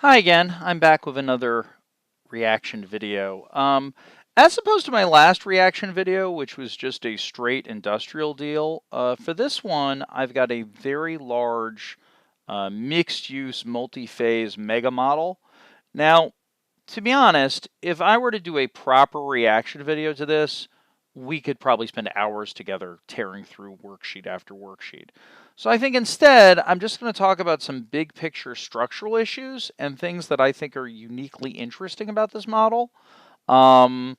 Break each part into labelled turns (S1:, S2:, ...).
S1: Hi again, I'm back with another reaction video. As opposed to my last reaction video, which was just a straight industrial deal, for this one I've got a very large mixed-use multi-phase mega model. Now, to be honest, if I were to do a proper reaction video to this, we could probably spend hours together tearing through worksheet after worksheet. So I think instead, I'm just going to talk about some big picture structural issues and things that I think are uniquely interesting about this model. Um,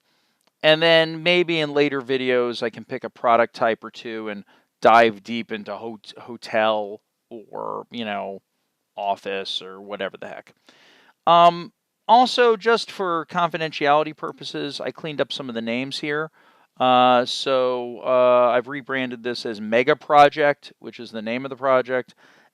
S1: and then maybe in later videos, I can pick a product type or two and dive deep into hotel or, office or whatever the heck. Um, Also, just for confidentiality purposes, I cleaned up some of the names here. I've rebranded this as Mega Project, which is the name of the project,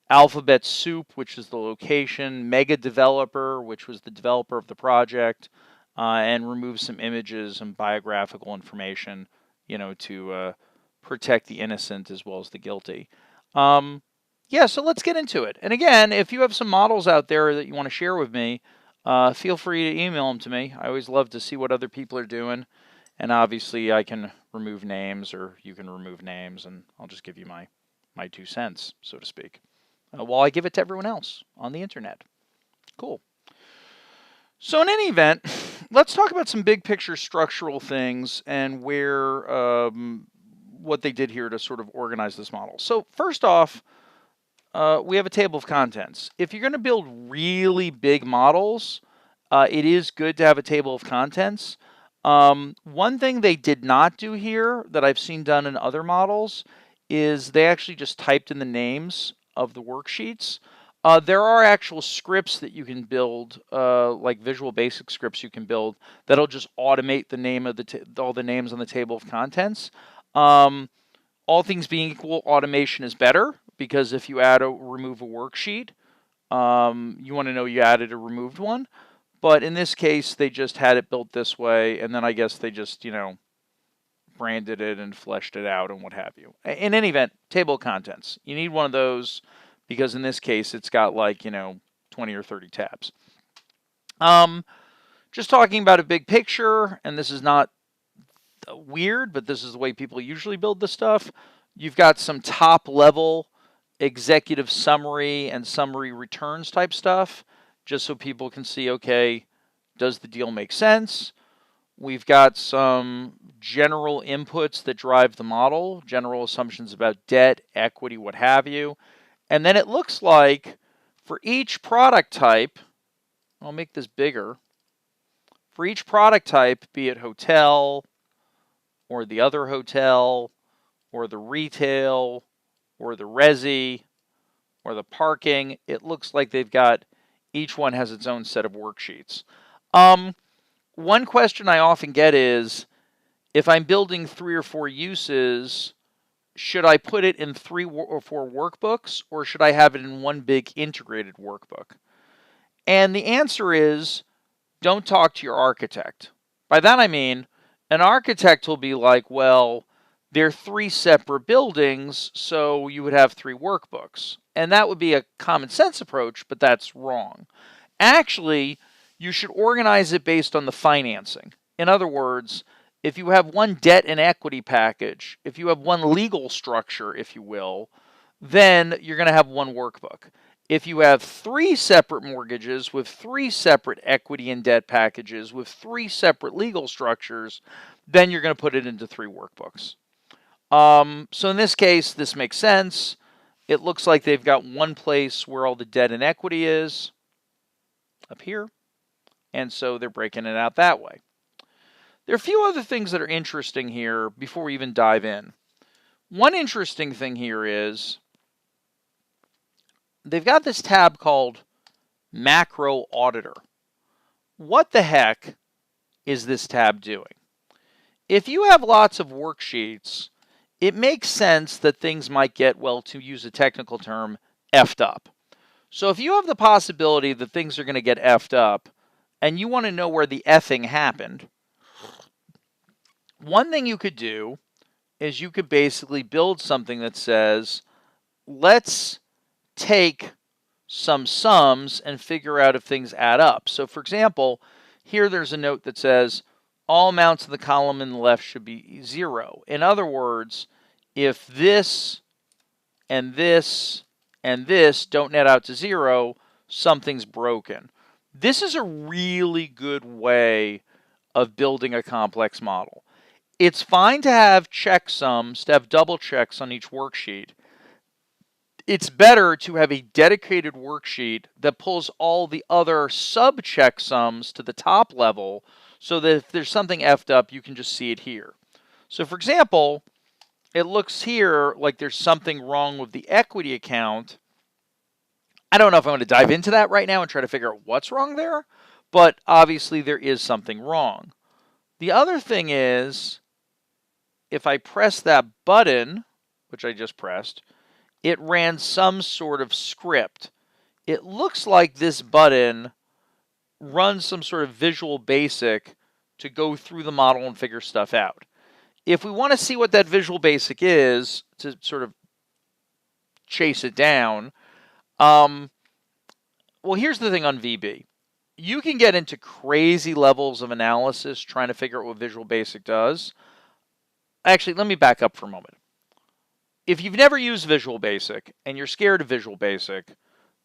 S1: Alphabet Soup, which is the location, Mega Developer, which was the developer of the project, and remove some images and biographical information, to protect the innocent as well as the guilty. Yeah, so let's get into it. And again, if you have some models out there that you want to share with me, feel free to email them to me. I always love to see what other people are doing. And obviously, I can remove names, or you can remove names, and I'll just give you my 2 cents, so to speak, while I give it to everyone else on the internet. Cool. So in any event, let's talk about some big picture structural things and what they did here to sort of organize this model. So first off, we have a table of contents. If you're going to build really big models, it is good to have a table of contents. One thing they did not do here that I've seen done in other models is they actually just typed in the names of the worksheets. There are actual scripts that you can build, like Visual Basic scripts you can build that'll just automate the name of all the names on the table of contents. All things being equal, automation is better because if you remove a worksheet, you want to know you added or removed one. But in this case, they just had it built this way, and then I guess they just, branded it and fleshed it out and what have you. In any event, table of contents. You need one of those because in this case, it's got like, 20 or 30 tabs. Just talking about a big picture, and this is not weird, but this is the way people usually build this stuff. You've got some top level executive summary and summary returns type stuff, just so people can see, okay, does the deal make sense? We've got some general inputs that drive the model, general assumptions about debt, equity, what have you. And then it looks like for each product type, I'll make this bigger. For each product type, be it hotel, or the other hotel, or the retail, or the resi, or the parking, it looks like they've got, each one has its own set of worksheets. One question I often get is, if I'm building 3 or 4 uses, should I put it in 3 or 4 workbooks, or should I have it in one big integrated workbook? And the answer is, don't talk to your architect. By that I mean, an architect will be like, well, they're 3 separate buildings, so you would have 3 workbooks. And that would be a common sense approach, but that's wrong. Actually, you should organize it based on the financing. In other words, if you have one debt and equity package, if you have one legal structure, if you will, then you're going to have one workbook. If you have 3 separate mortgages with 3 separate equity and debt packages with 3 separate legal structures, then you're going to put it into 3 workbooks. So in this case, this makes sense. It looks like they've got one place where all the debt and equity is, up here, and so they're breaking it out that way. There are a few other things that are interesting here before we even dive in. One interesting thing here is they've got this tab called Macro Auditor. What the heck is this tab doing? If you have lots of worksheets, it makes sense that things might get, well, to use a technical term, effed up. So if you have the possibility that things are going to get effed up, and you want to know where the effing happened, one thing you could do is you could basically build something that says, let's take some sums and figure out if things add up. So for example, here there's a note that says all amounts in the column in the left should be 0. In other words, if this and this and this don't net out to 0, something's broken. This is a really good way of building a complex model. It's fine to have checksums, to have double checks on each worksheet. It's better to have a dedicated worksheet that pulls all the other sub checksums to the top level so that if there's something effed up, you can just see it here. So for example, it looks here like there's something wrong with the equity account. I don't know if I'm going to dive into that right now and try to figure out what's wrong there, but obviously there is something wrong. The other thing is, if I press that button, which I just pressed, it ran some sort of script. It looks like this button runs some sort of Visual Basic to go through the model and figure stuff out. If we want to see what that Visual Basic is, to sort of chase it down, well, here's the thing on VB. You can get into crazy levels of analysis trying to figure out what Visual Basic does. Actually, let me back up for a moment. If you've never used Visual Basic and you're scared of Visual Basic,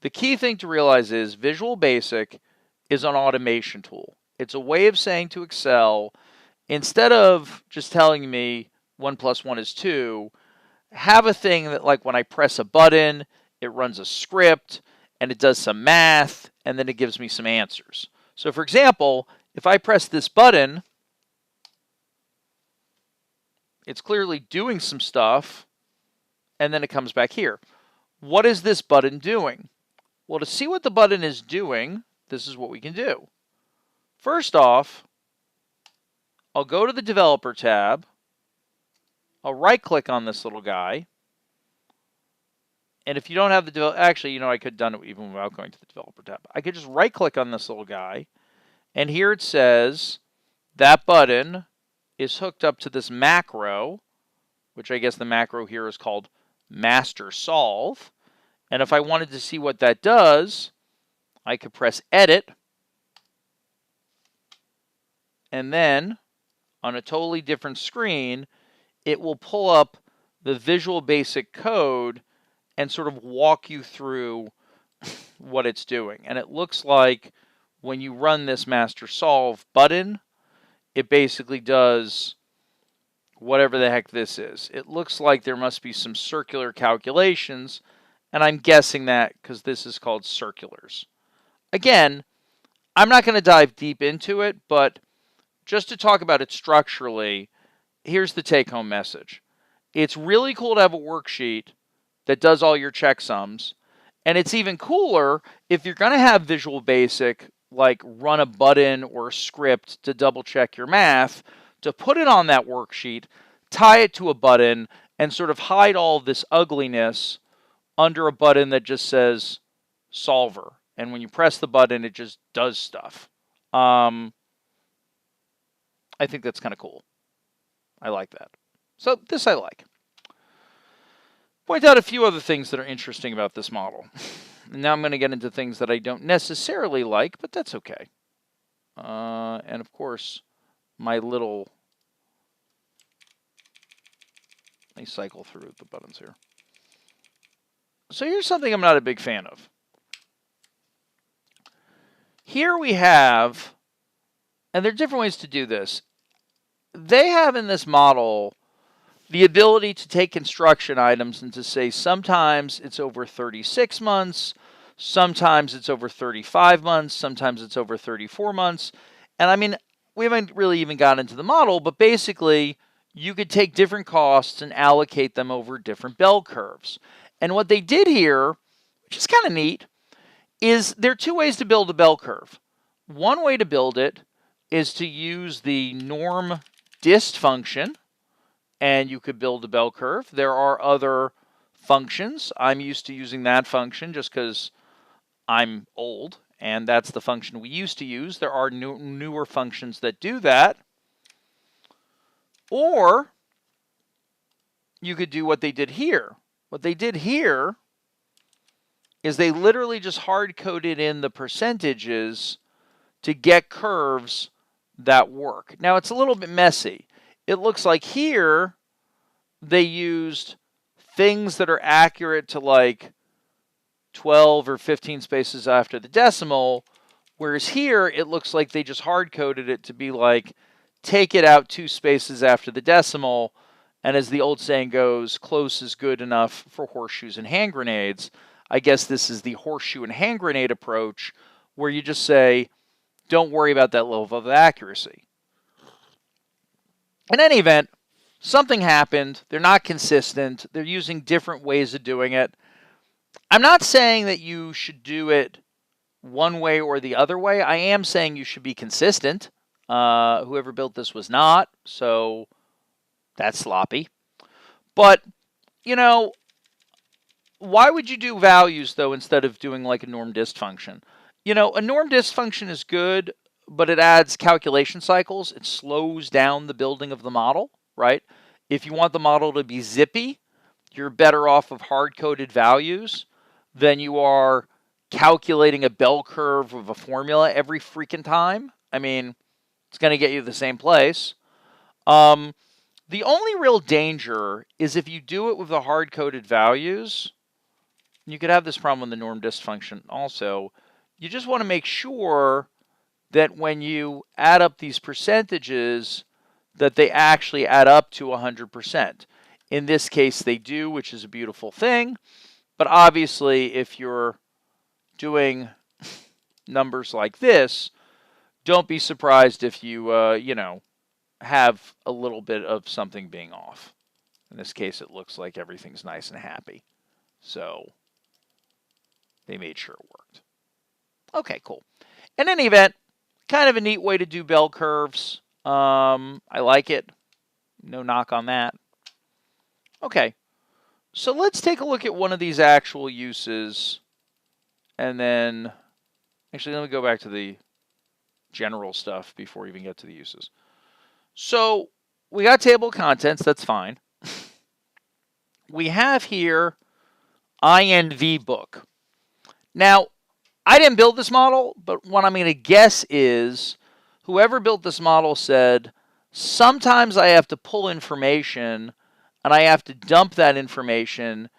S1: the key thing to realize is Visual Basic is an automation tool. It's a way of saying to Excel, instead of just telling me 1 + 1 is 2, have a thing that, like, when I press a button, it runs a script, and it does some math, and then it gives me some answers. So for example, if I press this button, it's clearly doing some stuff, and then it comes back here. What is this button doing? Well, to see what the button is doing, this is what we can do. First off, I'll go to the Developer tab. I'll right-click on this little guy. And if you don't have the developer, actually, you know, I could have done it even without going to the Developer tab. I could just right-click on this little guy. And here it says that button is hooked up to this macro, which I guess the macro here is called master solve. And if I wanted to see what that does, I could press edit. And then on a totally different screen, it will pull up the Visual Basic code and sort of walk you through what it's doing. And it looks like when you run this master solve button, it basically does whatever the heck this is. It looks like there must be some circular calculations, and I'm guessing that because this is called circulars. Again, I'm not going to dive deep into it, but just to talk about it structurally, here's the take-home message. It's really cool to have a worksheet that does all your checksums, and it's even cooler if you're going to have Visual Basic, like run a button or a script to double-check your math, to put it on that worksheet, tie it to a button, and sort of hide all this ugliness under a button that just says solver. And when you press the button, it just does stuff. I think that's kind of cool. I like that. So this I like. Point out a few other things that are interesting about this model. Now I'm going to get into things that I don't necessarily like, but that's okay. And of course, my little... Let me cycle through the buttons here. So here's something I'm not a big fan of. Here we have, and there are different ways to do this. They have in this model the ability to take construction items and to say sometimes it's over 36 months, sometimes it's over 35 months, sometimes it's over 34 months. And I mean, we haven't really even gotten into the model, but basically you could take different costs and allocate them over different bell curves. And what they did here, which is kind of neat, is there are two ways to build a bell curve. One way to build it is to use the norm dist function, and you could build a bell curve. There are other functions. I'm used to using that function just because I'm old, and that's the function we used to use. There are newer functions that do that. Or you could do what they did here. What they did here is they literally just hard-coded in the percentages to get curves that work. Now, it's a little bit messy. It looks like here they used things that are accurate to like 12 or 15 spaces after the decimal, whereas here it looks like they just hard-coded it to be like, take it out 2 spaces after the decimal, and as the old saying goes, close is good enough for horseshoes and hand grenades. I guess this is the horseshoe and hand grenade approach, where you just say, don't worry about that level of accuracy. In any event, something happened. They're not consistent. They're using different ways of doing it. I'm not saying that you should do it one way or the other way. I am saying you should be consistent. Whoever built this was not, so that's sloppy. But, you know, why would you do values, though, instead of doing like a norm dist function? You know, a norm dist function is good, but it adds calculation cycles. It slows down the building of the model, right? If you want the model to be zippy, you're better off of hard-coded values than you are calculating a bell curve of a formula every freaking time. I mean, it's going to get you to the same place. The only real danger is if you do it with the hard-coded values. You could have this problem in the norm dist function also. You just want to make sure that when you add up these percentages, that they actually add up to 100%. In this case, they do, which is a beautiful thing. But obviously, if you're doing numbers like this, don't be surprised if you, have a little bit of something being off. In this case, it looks like everything's nice and happy. So they made sure it worked. Okay, cool. In any event, kind of a neat way to do bell curves. I like it. No knock on that. Okay, so let's take a look at one of these actual uses. And then, actually, let me go back to the general stuff before we even get to the uses. So we got table of contents. That's fine. We have here INV book. Now, I didn't build this model, but what I'm going to guess is whoever built this model said, sometimes I have to pull information and I have to dump that information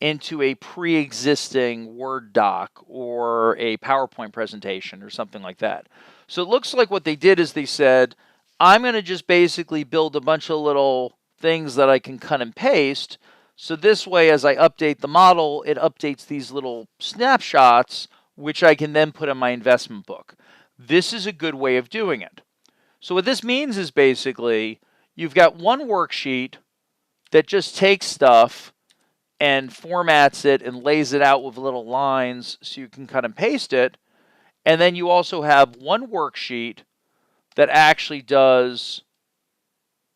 S1: into a pre-existing Word doc or a PowerPoint presentation or something like that. So it looks like what they did is they said, I'm going to just basically build a bunch of little things that I can cut and paste. So this way, as I update the model, it updates these little snapshots, which I can then put in my investment book. This is a good way of doing it. So what this means is basically, you've got one worksheet that just takes stuff and formats it and lays it out with little lines so you can cut and paste it. And then you also have one worksheet that actually does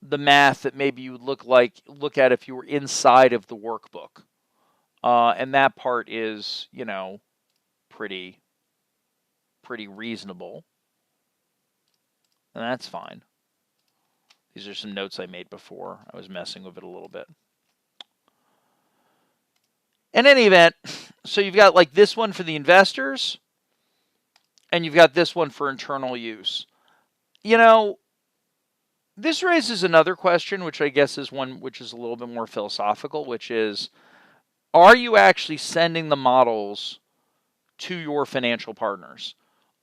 S1: the math that maybe you would look at if you were inside of the workbook. And that part is, pretty reasonable. And that's fine. These are some notes I made before. I was messing with it a little bit. In any event, so you've got like this one for the investors, and you've got this one for internal use. This raises another question, which I guess is one which is a little bit more philosophical, which is, are you actually sending the models to your financial partners?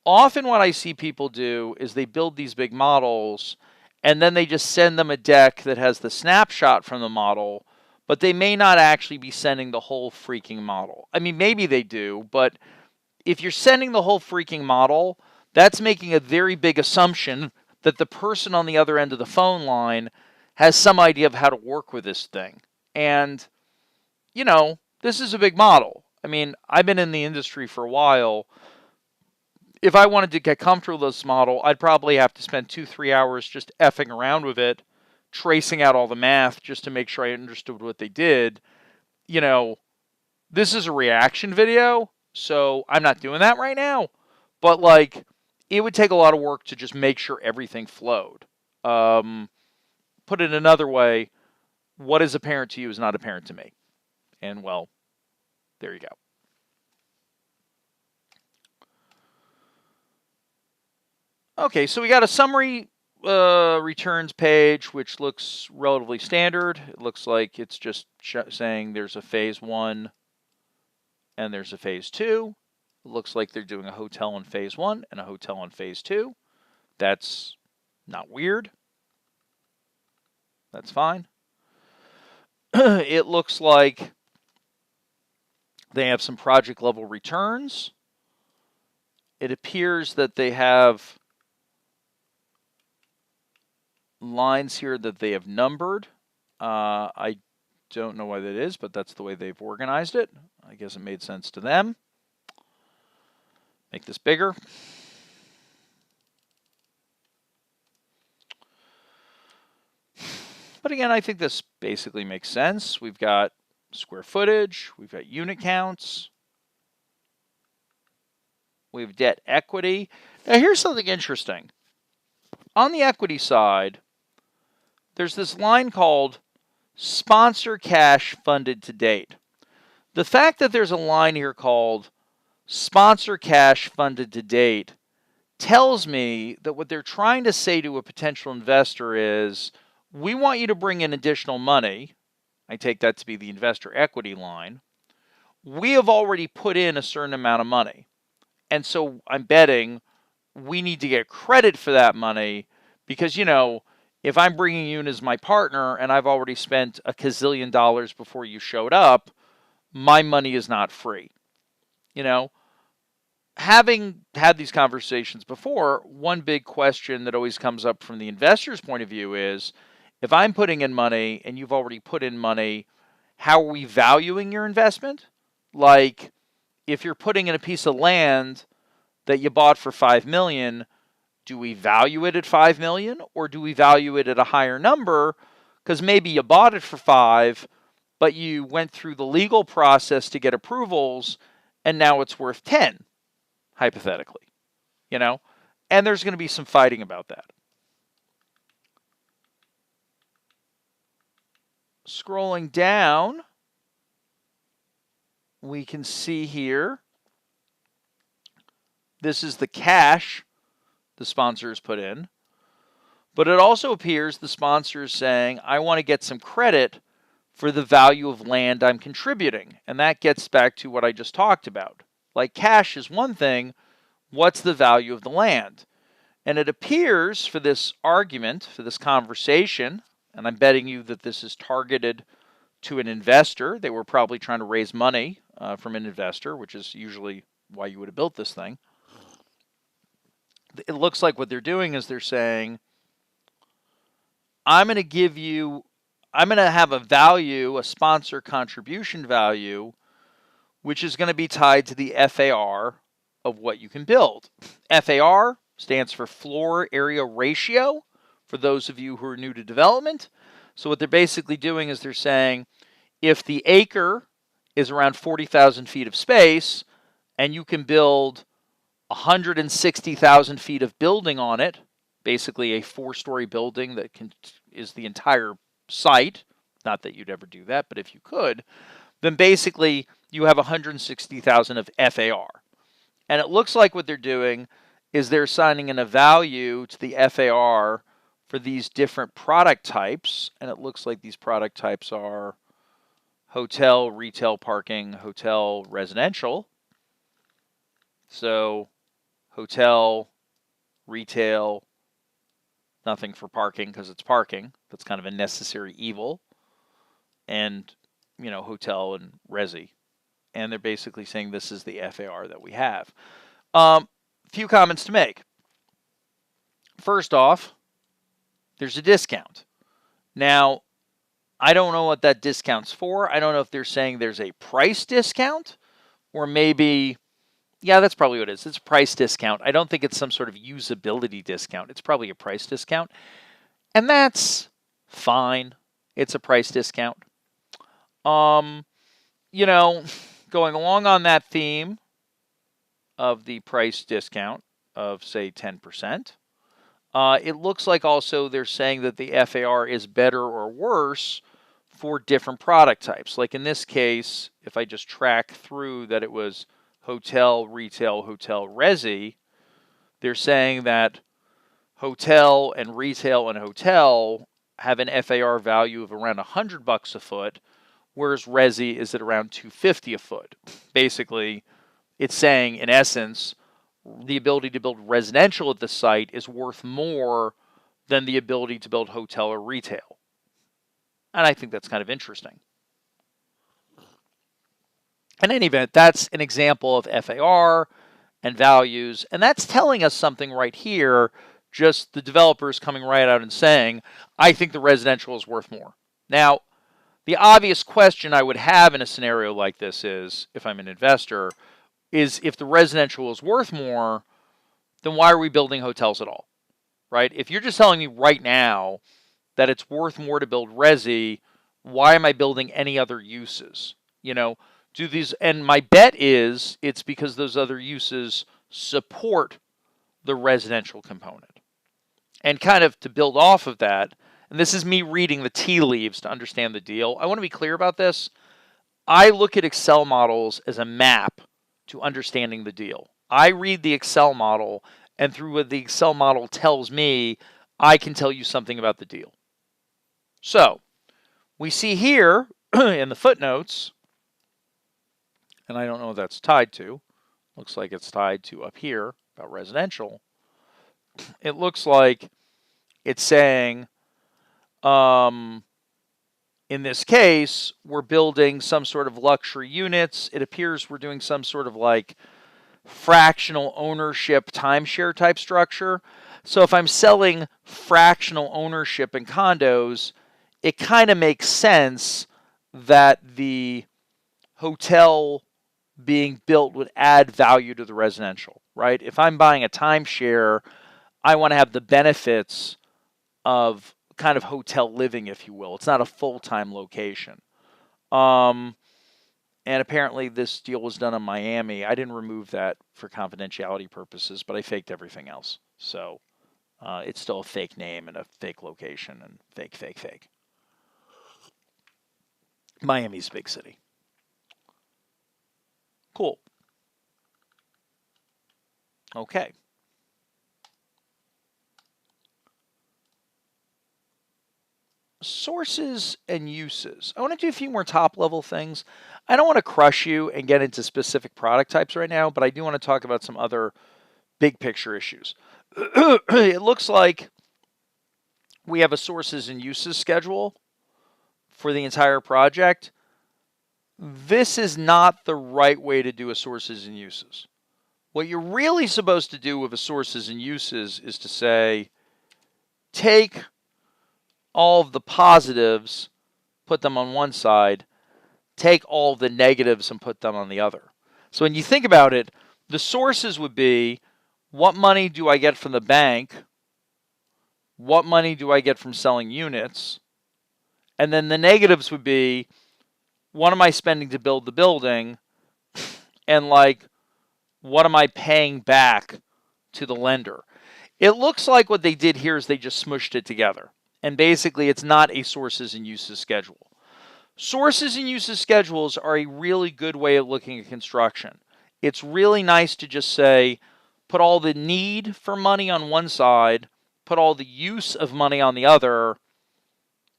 S1: Often what I see people do is they build these big models, and then they just send them a deck that has the snapshot from the model, but they may not actually be sending the whole freaking model. I mean, maybe they do, but if you're sending the whole freaking model, that's making a very big assumption that the person on the other end of the phone line has some idea of how to work with this thing. And, this is a big model. I mean, I've been in the industry for a while. If I wanted to get comfortable with this model, I'd probably have to spend 2-3 hours just effing around with it, tracing out all the math just to make sure I understood what they did. This is a reaction video, so I'm not doing that right now. But, it would take a lot of work to just make sure everything flowed. Put it another way, what is apparent to you is not apparent to me. And, well, there you go. Okay, so we got a summary returns page, which looks relatively standard. It looks like it's just saying there's a phase 1 and there's a phase 2. It looks like they're doing a hotel in phase 1 and a hotel in phase 2. That's not weird. That's fine. It looks like they have some project level returns. It appears that they have lines here that they have numbered. I don't know why that is, but that's the way they've organized it. I guess it made sense to them. Make this bigger. But again, I think this basically makes sense. We've got square footage, we've got unit counts, we have debt equity. Now here's something interesting. On the equity side, there's this line called sponsor cash funded to date. The fact that there's a line here called sponsor cash funded to date tells me that what they're trying to say to a potential investor is, we want you to bring in additional money. I take that to be the investor equity line. We have already put in a certain amount of money. And so I'm betting we need to get credit for that money because, you know, if I'm bringing you in as my partner and I've already spent a gazillion dollars before you showed up, my money is not free. You know, having had these conversations before, one big question that always comes up from the investor's point of view is, if I'm putting in money and you've already put in money, how are we valuing your investment? Like, if you're putting in a piece of land that you bought for $5 million, do we value it at $5 million or do we value it at a higher number? Because maybe you bought it for $5 million, but you went through the legal process to get approvals and now it's worth $10 million, hypothetically, you know? And there's going to be some fighting about that. Scrolling down, we can see here, this is the cash the sponsors put in. But it also appears the sponsor is saying, I want to get some credit for the value of land I'm contributing. And that gets back to what I just talked about. Like, cash is one thing. What's the value of the land? And it appears for this argument, for this conversation, and I'm betting you that this is targeted to an investor. They were probably trying to raise money from an investor, which is usually why you would have built this thing. It looks like what they're doing is they're saying, I'm going to have a value, a sponsor contribution value, which is going to be tied to the FAR of what you can build. FAR stands for floor area ratio, for those of you who are new to development. So what they're basically doing is they're saying, if the acre is around 40,000 feet of space, and you can build 160,000 feet of building on it, basically a 4-story building that is the entire site, not that you'd ever do that, but if you could, then basically you have 160,000 of FAR. And it looks like what they're doing is they're assigning in a value to the FAR for these different product types, and it looks like these product types are hotel, retail, parking, hotel, residential. So hotel, retail, nothing for parking because it's parking. That's kind of a necessary evil. And, you know, hotel and resi. And they're basically saying this is the FAR that we have. Few comments to make. First off, there's a discount. Now, I don't know what that discount's for. I don't know if they're saying there's a price discount or maybe, yeah, that's probably what it is. It's a price discount. I don't think it's some sort of usability discount. It's probably a price discount. And that's fine. It's a price discount. You know, going along on that theme of the price discount of, say, 10%, it looks like also they're saying that the FAR is better or worse for different product types. Like in this case, if I just track through that it was hotel, retail, hotel, resi, they're saying that hotel and retail and hotel have an FAR value of around $100 a foot, whereas resi is at around $250 a foot. Basically, it's saying, in essence, the ability to build residential at the site is worth more than the ability to build hotel or retail. And I think that's kind of interesting. In any event, that's an example of FAR and values, and that's telling us something right here, just the developers coming right out and saying, I think the residential is worth more. Now, the obvious question I would have in a scenario like this is, if I'm an investor, is if the residential is worth more, then why are we building hotels at all, right? If you're just telling me right now that it's worth more to build resi, why am I building any other uses? Do these, and my bet is it's because those other uses support the residential component. And kind of to build off of that, and this is me reading the tea leaves to understand the deal. I want to be clear about this. I look at Excel models as a map to understanding the deal. I read the Excel model, and through what the Excel model tells me, I can tell you something about the deal. So, we see here in the footnotes, and I don't know what that's tied to. Looks like it's tied to up here about residential. It looks like it's saying, in this case, we're building some sort of luxury units. It appears we're doing some sort of like fractional ownership timeshare type structure. So if I'm selling fractional ownership in condos, it kind of makes sense that the hotel being built would add value to the residential, right? If I'm buying a timeshare, I want to have the benefits of kind of hotel living, if you will. It's not a full-time location. And apparently this deal was done in Miami. I didn't remove that for confidentiality purposes, but I faked everything else. So it's still a fake name and a fake location and fake. Miami's a big city. Cool. Okay. Sources and uses. I want to do a few more top-level things. I don't want to crush you and get into specific product types right now, but I do want to talk about some other big-picture issues. It looks like we have a sources and uses schedule for the entire project. This is not the right way to do a sources and uses. What you're really supposed to do with a sources and uses is to say, take all of the positives, put them on one side, take all of the negatives and put them on the other. So when you think about it, the sources would be, what money do I get from the bank? What money do I get from selling units? And then the negatives would be, what am I spending to build the building? And what am I paying back to the lender? It looks like what they did here is they just smushed it together. And basically, it's not a sources and uses schedule. Sources and uses schedules are a really good way of looking at construction. It's really nice to just say, put all the need for money on one side, put all the use of money on the other,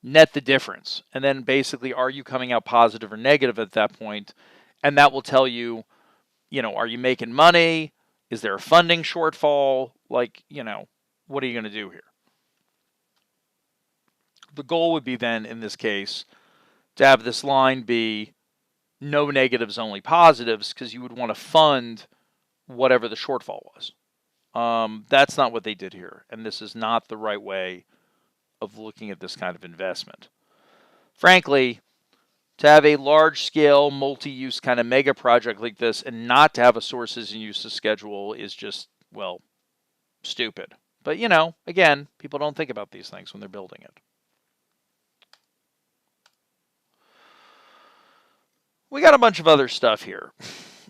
S1: net the difference. And then basically, are you coming out positive or negative at that point? And that will tell you, are you making money? Is there a funding shortfall? What are you going to do here? The goal would be then, in this case, to have this line be no negatives, only positives, because you would want to fund whatever the shortfall was. That's not what they did here, and this is not the right way of looking at this kind of investment. Frankly, to have a large-scale, multi-use kind of mega project like this and not to have a sources and uses schedule is just, stupid. But, again, people don't think about these things when they're building it. We got a bunch of other stuff here.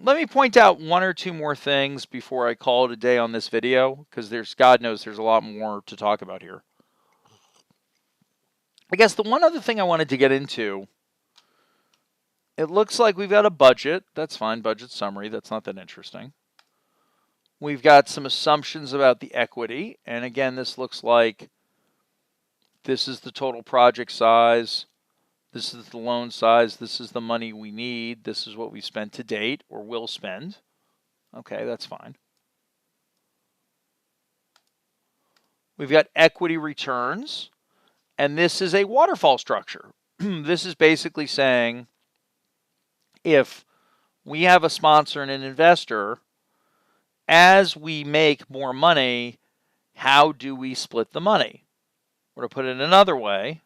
S1: Let me point out one or two more things before I call it a day on this video, because God knows there's a lot more to talk about here. I guess the one other thing I wanted to get into, it looks like we've got a budget. That's fine, budget summary. That's not that interesting. We've got some assumptions about the equity. And again, this looks like this is the total project size. This is the loan size. This is the money we need. This is what we spent to date or will spend. Okay, that's fine. We've got equity returns. And this is a waterfall structure. This is basically saying if we have a sponsor and an investor, as we make more money, how do we split the money? Or to put it another way,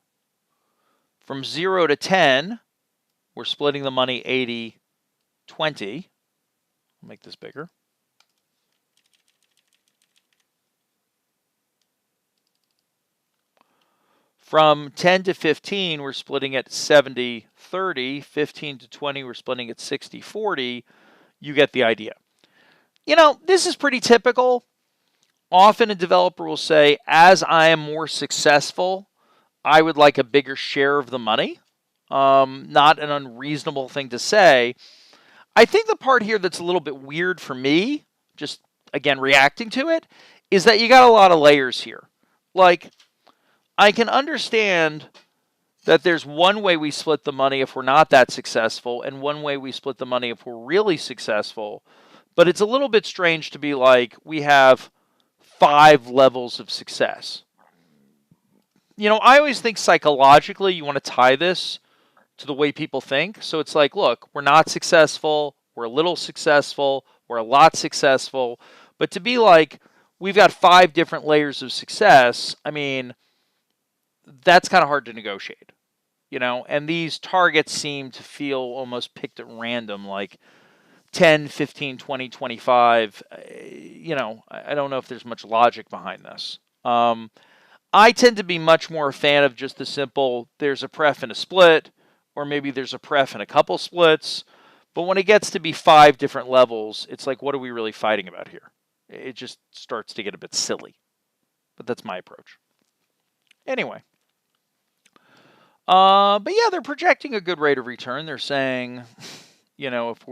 S1: from 0 to 10, we're splitting the money 80-20. I'll make this bigger. From 10 to 15, we're splitting it 70-30. 15 to 20, we're splitting it 60-40. You get the idea. You know, this is pretty typical. Often a developer will say, as I am more successful, I would like a bigger share of the money. Not an unreasonable thing to say. I think the part here that's a little bit weird for me, just again reacting to it, is that you got a lot of layers here. Like, I can understand that there's one way we split the money if we're not that successful, and one way we split the money if we're really successful. But it's a little bit strange to be like, we have 5 levels of success. You know, I always think psychologically you want to tie this to the way people think. So it's like, look, we're not successful, we're a little successful, we're a lot successful. But to be like, we've got 5 different layers of success, I mean, that's kind of hard to negotiate, you know? And these targets seem to feel almost picked at random, like 10, 15, 20, 25. You know, I don't know if there's much logic behind this. I tend to be much more a fan of just the simple, there's a pref and a split, or maybe there's a pref and a couple splits. But when it gets to be 5 different levels, it's like, what are we really fighting about here? It just starts to get a bit silly. But that's my approach. Anyway. But yeah, they're projecting a good rate of return. They're saying, you know, if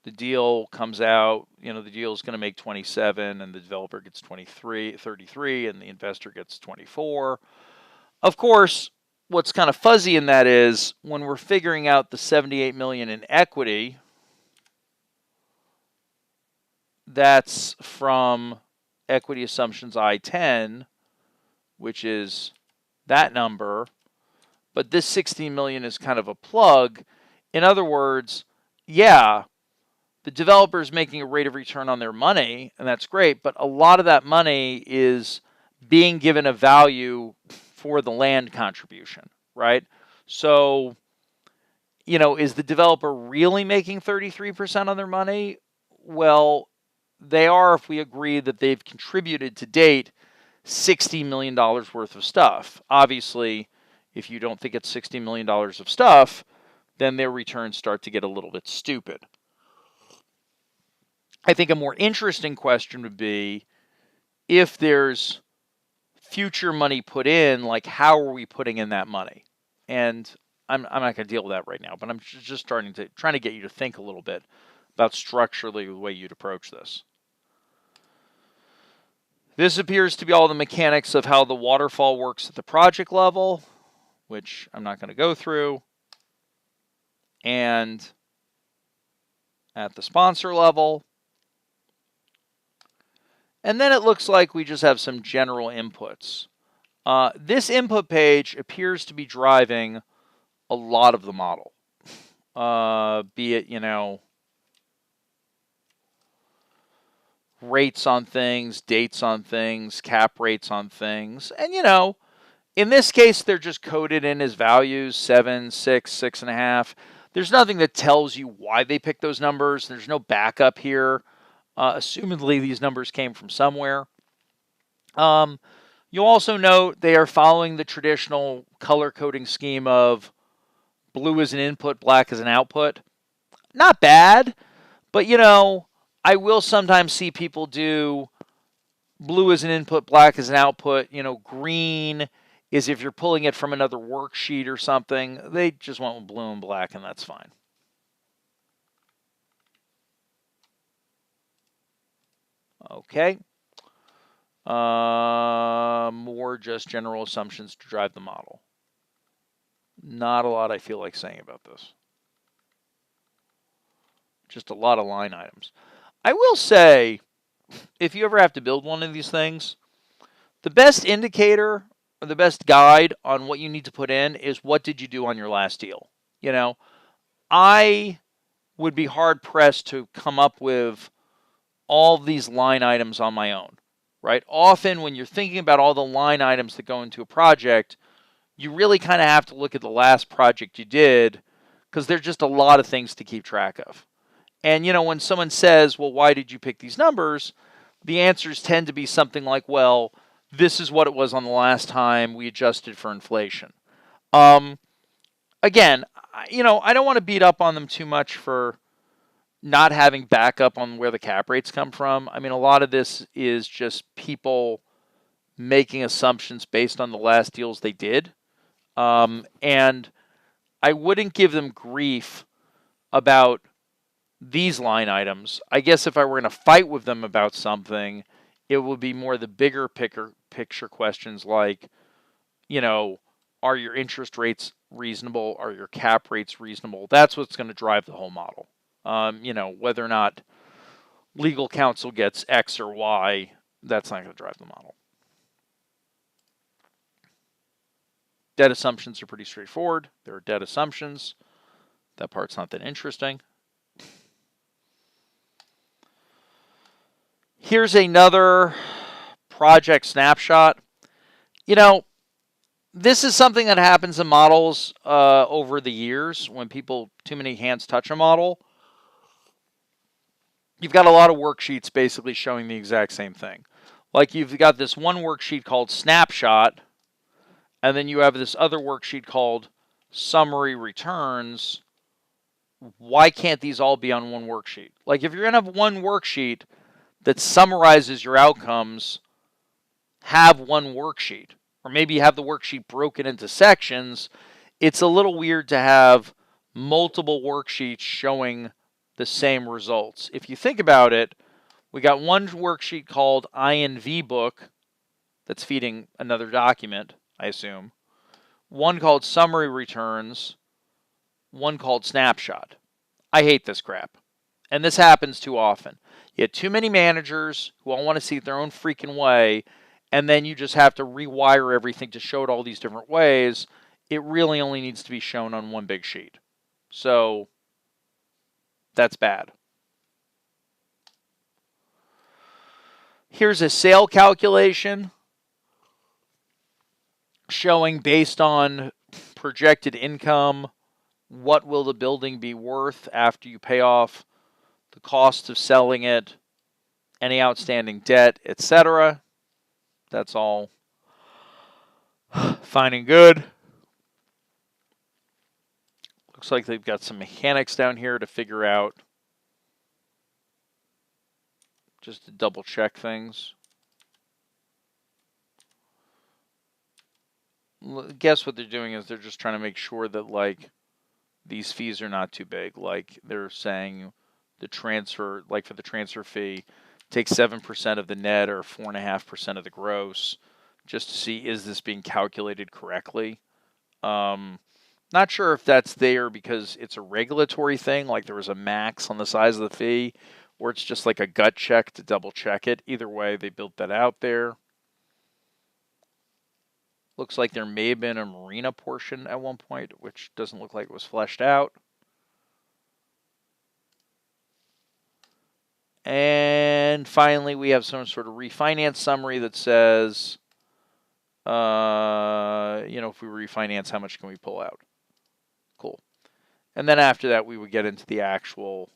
S1: the deal comes out, you know, the deal is going to make 27 and the developer gets 33, and the investor gets 24. Of course, what's kind of fuzzy in that is when we're figuring out the 78 million in equity, that's from equity assumptions I-10, which is that number. But this 16 million is kind of a plug. In other words, yeah, the developer is making a rate of return on their money, and that's great, but a lot of that money is being given a value for the land contribution, right? So, you know, is the developer really making 33% on their money? Well, they are if we agree that they've contributed to date $60 million worth of stuff. Obviously, if you don't think it's $60 million of stuff, then their returns start to get a little bit stupid. I think a more interesting question would be, if there's future money put in, like how are we putting in that money? And I'm not going to deal with that right now, but I'm just trying to get you to think a little bit about structurally the way you'd approach this. This appears to be all the mechanics of how the waterfall works at the project level, which I'm not going to go through, and at the sponsor level. And then it looks like we just have some general inputs. This input page appears to be driving a lot of the model. Be it, you know, rates on things, dates on things, cap rates on things. And, you know, in this case, they're just coded in as values, 7, 6, 6.5. There's nothing that tells you why they picked those numbers. There's no backup here. Assumedly, these numbers came from somewhere. You'll also note they are following the traditional color coding scheme of blue as an input, black as an output. Not bad, but, you know, I will sometimes see people do blue as an input, black as an output. You know, green is if you're pulling it from another worksheet or something. They just went with blue and black, and that's fine. Okay. More just general assumptions to drive the model. Not a lot I feel like saying about this. Just a lot of line items. I will say, if you ever have to build one of these things, the best indicator or the best guide on what you need to put in is what did you do on your last deal. You know, I would be hard pressed to come up with all these line items on my own, right? Often when you're thinking about all the line items that go into a project, you really kind of have to look at the last project you did because there's just a lot of things to keep track of. And, you know, when someone says, well, why did you pick these numbers? The answers tend to be something like, well, this is what it was on the last time we adjusted for inflation. Again, you know, I don't want to beat up on them too much for not having backup on where the cap rates come from. I mean, a lot of this is just people making assumptions based on the last deals they did. And I wouldn't give them grief about these line items. I guess if I were going to fight with them about something, it would be more the bigger picture questions like, you know, are your interest rates reasonable? Are your cap rates reasonable? That's what's going to drive the whole model. You know, whether or not legal counsel gets X or Y, that's not going to drive the model. Debt assumptions are pretty straightforward. There are debt assumptions. That part's not that interesting. Here's another project snapshot. You know, this is something that happens in models over the years when people, too many hands touch a model. You've got a lot of worksheets basically showing the exact same thing. Like you've got this one worksheet called Snapshot, and then you have this other worksheet called Summary Returns. Why can't these all be on one worksheet? Like if you're going to have one worksheet that summarizes your outcomes, have one worksheet. Or maybe you have the worksheet broken into sections. It's a little weird to have multiple worksheets showing the same results. If you think about it, we got one worksheet called INV book that's feeding another document, I assume. One called summary returns. One called snapshot. I hate this crap. And this happens too often. You have too many managers who all want to see it their own freaking way, and then you just have to rewire everything to show it all these different ways. It really only needs to be shown on one big sheet. So that's bad. Here's a sale calculation showing based on projected income, what will the building be worth after you pay off the cost of selling it, any outstanding debt, etc. That's all fine and good. Looks like they've got some mechanics down here to figure out, just to double check things. Guess what they're doing is they're just trying to make sure that like these fees are not too big. Like they're saying the transfer, like for the transfer fee, take 7% of the net or 4.5% of the gross, just to see is this being calculated correctly. Not sure if that's there because it's a regulatory thing, like there was a max on the size of the fee, or it's just like a gut check to double check it. Either way, they built that out there. Looks like there may have been a marina portion at one point, which doesn't look like it was fleshed out. And finally, we have some sort of refinance summary that says, you know, if we refinance, how much can we pull out? Cool. And then after that, we would get into the actual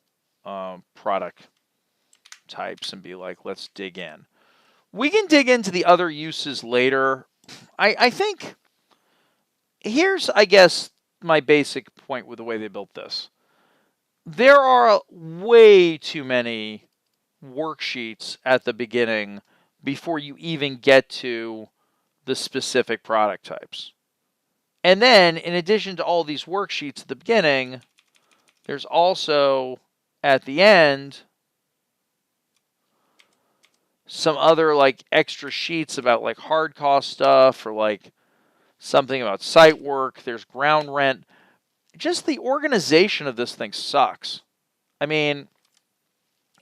S1: product types and be like, let's dig in. We can dig into the other uses later. I think here's, I guess, my basic point with the way they built this. There are way too many worksheets at the beginning before you even get to the specific product types. And then, in addition to all these worksheets at the beginning, there's also, at the end, some other like extra sheets about like hard cost stuff, or like something about site work. There's ground rent. Just the organization of this thing sucks. I mean,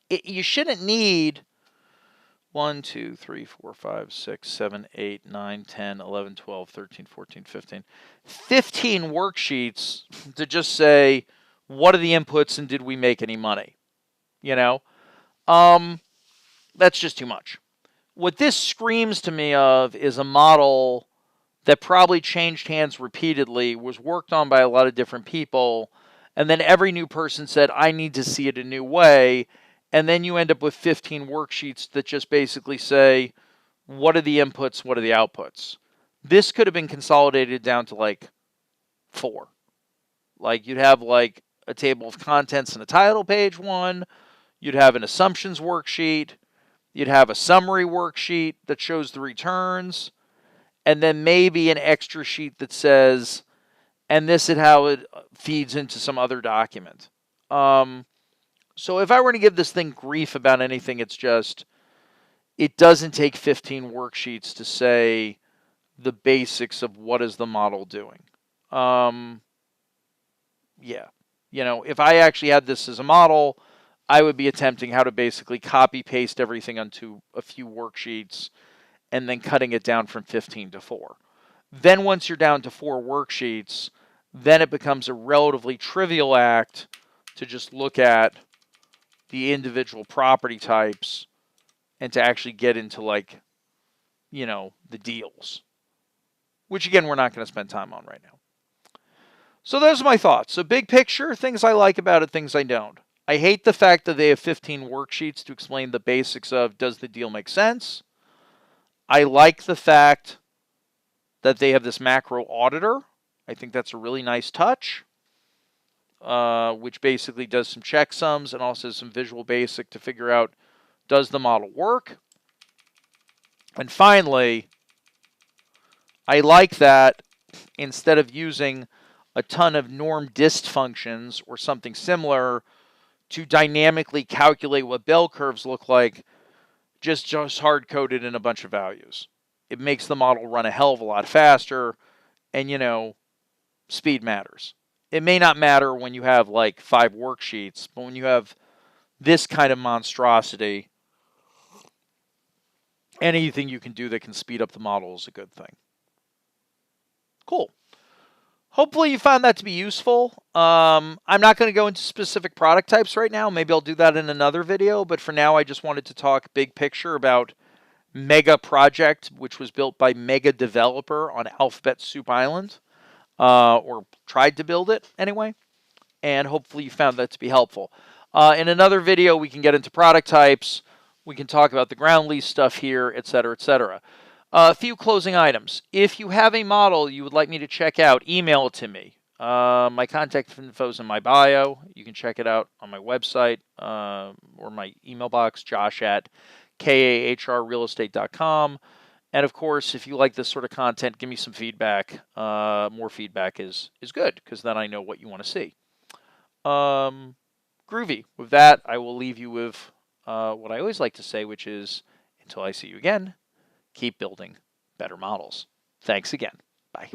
S1: you shouldn't need 1, 2, 3, 4, 5, 6, 7, 8, 9, 10, 11, 12, 13, 14, 15. 15 worksheets to just say, what are the inputs and did we make any money? You know? That's just too much. What this screams to me of is a model that probably changed hands repeatedly, was worked on by a lot of different people, and then every new person said, I need to see it a new way. And then you end up with 15 worksheets that just basically say, what are the inputs, what are the outputs? This could have been consolidated down to like 4. Like you'd have like a table of contents and a title page one. You'd have an assumptions worksheet. You'd have a summary worksheet that shows the returns. And then maybe an extra sheet that says, and this is how it feeds into some other document. So if I were to give this thing grief about anything, it's just, it doesn't take 15 worksheets to say the basics of what is the model doing. Yeah. You know, if I actually had this as a model, I would be attempting how to basically copy paste everything onto a few worksheets and then cutting it down from 15 to 4. Then once you're down to 4 worksheets, then it becomes a relatively trivial act to just look at the individual property types and to actually get into like, you know, the deals, which again, we're not going to spend time on right now. So those are my thoughts. So big picture, things I like about it, things I don't. I hate the fact that they have 15 worksheets to explain the basics of, does the deal make sense? I like the fact that they have this macro auditor. I think that's a really nice touch. Which basically does some checksums and also some visual basic to figure out, does the model work? And finally, I like that instead of using a ton of norm dist functions or something similar to dynamically calculate what bell curves look like, just hard-coded in a bunch of values. It makes the model run a hell of a lot faster, and, you know, speed matters. It may not matter when you have like 5 worksheets, but when you have this kind of monstrosity, anything you can do that can speed up the model is a good thing. Cool. Hopefully you found that to be useful. I'm not going to go into specific product types right now. Maybe I'll do that in another video, but for now I just wanted to talk big picture about Mega Project, which was built by Mega Developer on Alphabet Soup Island. Or tried to build it anyway, and hopefully you found that to be helpful. In another video, we can get into product types, we can talk about the ground lease stuff here, etc., etc. A few closing items. If you have a model you would like me to check out, email it to me. My contact info is in my bio. You can check it out on my website or my email box, josh@kahrrealestate.com. And of course, if you like this sort of content, give me some feedback. More feedback is good, because then I know what you want to see. Groovy. With that, I will leave you with what I always like to say, which is, until I see you again, keep building better models. Thanks again. Bye.